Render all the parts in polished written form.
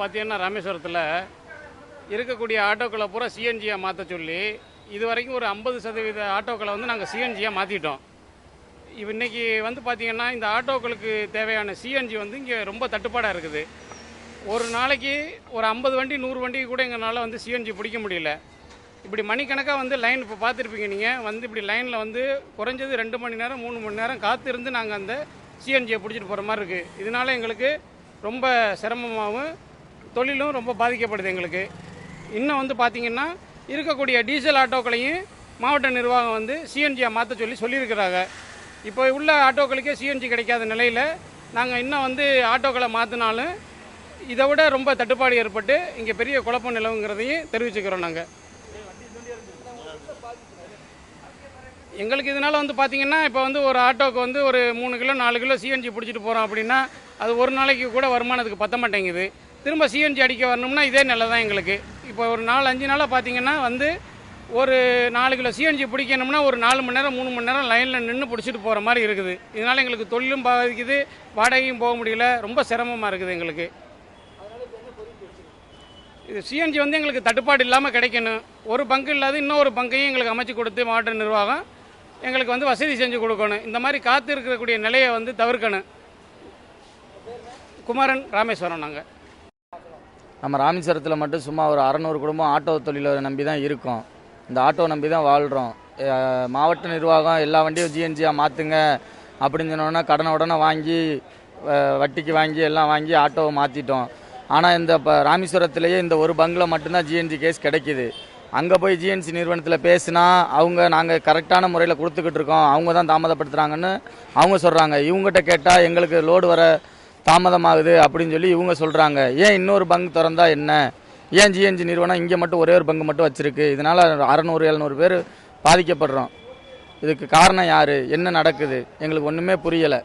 பார்த்தீங்கன்னா ராமேஸ்வரத்தில் இருக்கக்கூடிய ஆட்டோக்களை பூரா சிஎன்ஜியாக மாற்ற சொல்லி இது வரைக்கும் ஒரு 50% ஆட்டோக்களை வந்து நாங்கள் சிஎன்ஜியாக மாற்றிட்டோம். இன்னைக்கு வந்து பார்த்தீங்கன்னா இந்த ஆட்டோக்களுக்கு தேவையான சிஎன்ஜி வந்து இங்கே ரொம்ப தட்டுப்பாடாக இருக்குது. ஒரு நாளைக்கு ஒரு 50 வண்டி 100 வண்டிக்கு கூட எங்களால் வந்து சிஎன்ஜி பிடிக்க முடியல. இப்படி மணிக்கணக்காக வந்து லைன் இப்போ பார்த்துருப்பீங்க நீங்கள் வந்து இப்படி லைனில் வந்து குறைஞ்சது 2 மணி நேரம் 3 மணி நேரம் காத்திருந்து நாங்கள் அந்த சிஎன்ஜியை பிடிச்சிட்டு போகிற மாதிரி இருக்குது. இதனால் எங்களுக்கு ரொம்ப சிரமமாகவும் தொழிலும் ரொம்ப பாதிக்கப்படுது எங்களுக்கு. இன்னும் வந்து பார்த்திங்கன்னா இருக்கக்கூடிய டீசல் ஆட்டோக்களையும் மாவட்ட நிர்வாகம் வந்து சிஎன்ஜியாக மாற்ற சொல்லியிருக்கிறாங்க. இப்போ உள்ள ஆட்டோக்களுக்கே சிஎன்ஜி கிடைக்காத நிலையில் நாங்கள் இன்னும் வந்து ஆட்டோக்களை மாற்றினாலும் இதை விட ரொம்ப தட்டுப்பாடு ஏற்பட்டு இங்கே பெரிய குழப்பம் நிலவுங்கிறதையும் தெரிவிச்சுக்கிறோம். நாங்கள் எங்களுக்கு இதனால் வந்து பார்த்திங்கன்னா இப்போ வந்து ஒரு ஆட்டோக்கு வந்து ஒரு 3 கிலோ 4 கிலோ சிஎன்ஜி பிடிச்சிட்டு போகிறோம் அப்படின்னா அது ஒரு நாளைக்கு கூட வருமானத்துக்கு பத்த மாட்டேங்குது. திரும்ப சிஎன்ஜி அடிக்க வரணும்னா இதே நிலை தான் எங்களுக்கு. இப்போ ஒரு 4-5 நாளாக பார்த்திங்கன்னா வந்து ஒரு 4 கிலோ சிஎன்ஜி பிடிக்கணும்னா ஒரு 4 மணி நேரம் 3 மணி நேரம் லைனில் நின்று பிடிச்சிட்டு போகிற மாதிரி இருக்குது. இதனால் எங்களுக்கு தொழிலும் பாதிக்குது, வாடகையும் போக முடியல, ரொம்ப சிரமமாக இருக்குது எங்களுக்கு. இது சிஎன்ஜி வந்து எங்களுக்கு தட்டுப்பாடு இல்லாமல் கிடைக்கணும். ஒரு பங்கு இல்லாத இன்னொரு பங்கையும் எங்களுக்கு அமைச்சு கொடுத்து மாவட்ட நிர்வாகம் எங்களுக்கு வந்து வசதி செஞ்சு கொடுக்கணும். இந்த மாதிரி காத்து இருக்கக்கூடிய நிலையை வந்து தவிர்க்கணும். குமரன், ராமேஸ்வரம். நாங்கள் நம்ம ராமேஸ்வரத்தில் மட்டும் சும்மா ஒரு 600 குடும்பம் ஆட்டோ தொழிலை நம்பி தான் இருக்கோம். இந்த ஆட்டோ நம்பி தான் வாழ்கிறோம். மாவட்ட நிர்வாகம் எல்லா வண்டியும் ஜிஎன்ஜியாக மாற்றுங்க அப்படின்னு சொன்னோன்னா கடனை உடனே வாங்கி வட்டிக்கு வாங்கி எல்லாம் வாங்கி ஆட்டோவை மாற்றிட்டோம். ஆனால் இந்த ராமேஸ்வரத்திலேயே இந்த ஒரு பங்கில் மட்டும்தான் ஜிஎன்ஜி கேஸ் கிடைக்கிது. அங்கே போய் ஜிஎன்சி நிறுவனத்தில் பேசினா அவங்க நாங்கள் கரெக்டான முறையில் கொடுத்துக்கிட்டு இருக்கோம், அவங்க தான் தாமதப்படுத்துகிறாங்கன்னு அவங்க சொல்கிறாங்க. இவங்ககிட்ட கேட்டால் எங்களுக்கு லோடு வர தாமதமாகுது அப்படின்னு சொல்லி இவங்க சொல்கிறாங்க. ஏன் இன்னொரு பங்கு திறந்தா என்ன, ஏன் ஜிஎன்ஜி நிறுவனம் இங்கே மட்டும் ஒரே ஒரு பங்கு மட்டும் வச்சுருக்கு? இதனால் 600-700 பேர் பாதிக்கப்படுறோம். இதுக்கு காரணம் யார், என்ன நடக்குது எங்களுக்கு ஒன்றுமே புரியலை.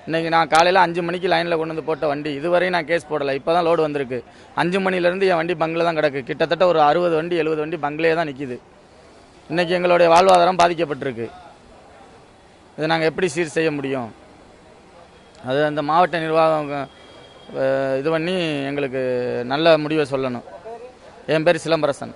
இன்றைக்கி நான் காலையில் 5 மணிக்கு லைனில் கொண்டு வந்து போட்ட வண்டி இதுவரையும் நான் கேஸ் போடலை. இப்போ தான் லோடு வந்திருக்கு. 5 மணிலேருந்து என் வண்டி பங்கில் தான் கிடக்கு. கிட்டத்தட்ட ஒரு 60 வண்டி 70 வண்டி பங்கிலே தான் நிற்கிது. இன்றைக்கி எங்களுடைய வாழ்வாதாரம் பாதிக்கப்பட்டிருக்கு. இதை நாங்கள் எப்படி சீர் செய்ய முடியும்? அது அந்த மாவட்ட நிர்வாகம் இது பண்ணி எங்களுக்கு நல்ல முடிவை சொல்லணும். என் பேர் சிலம்பரசன்.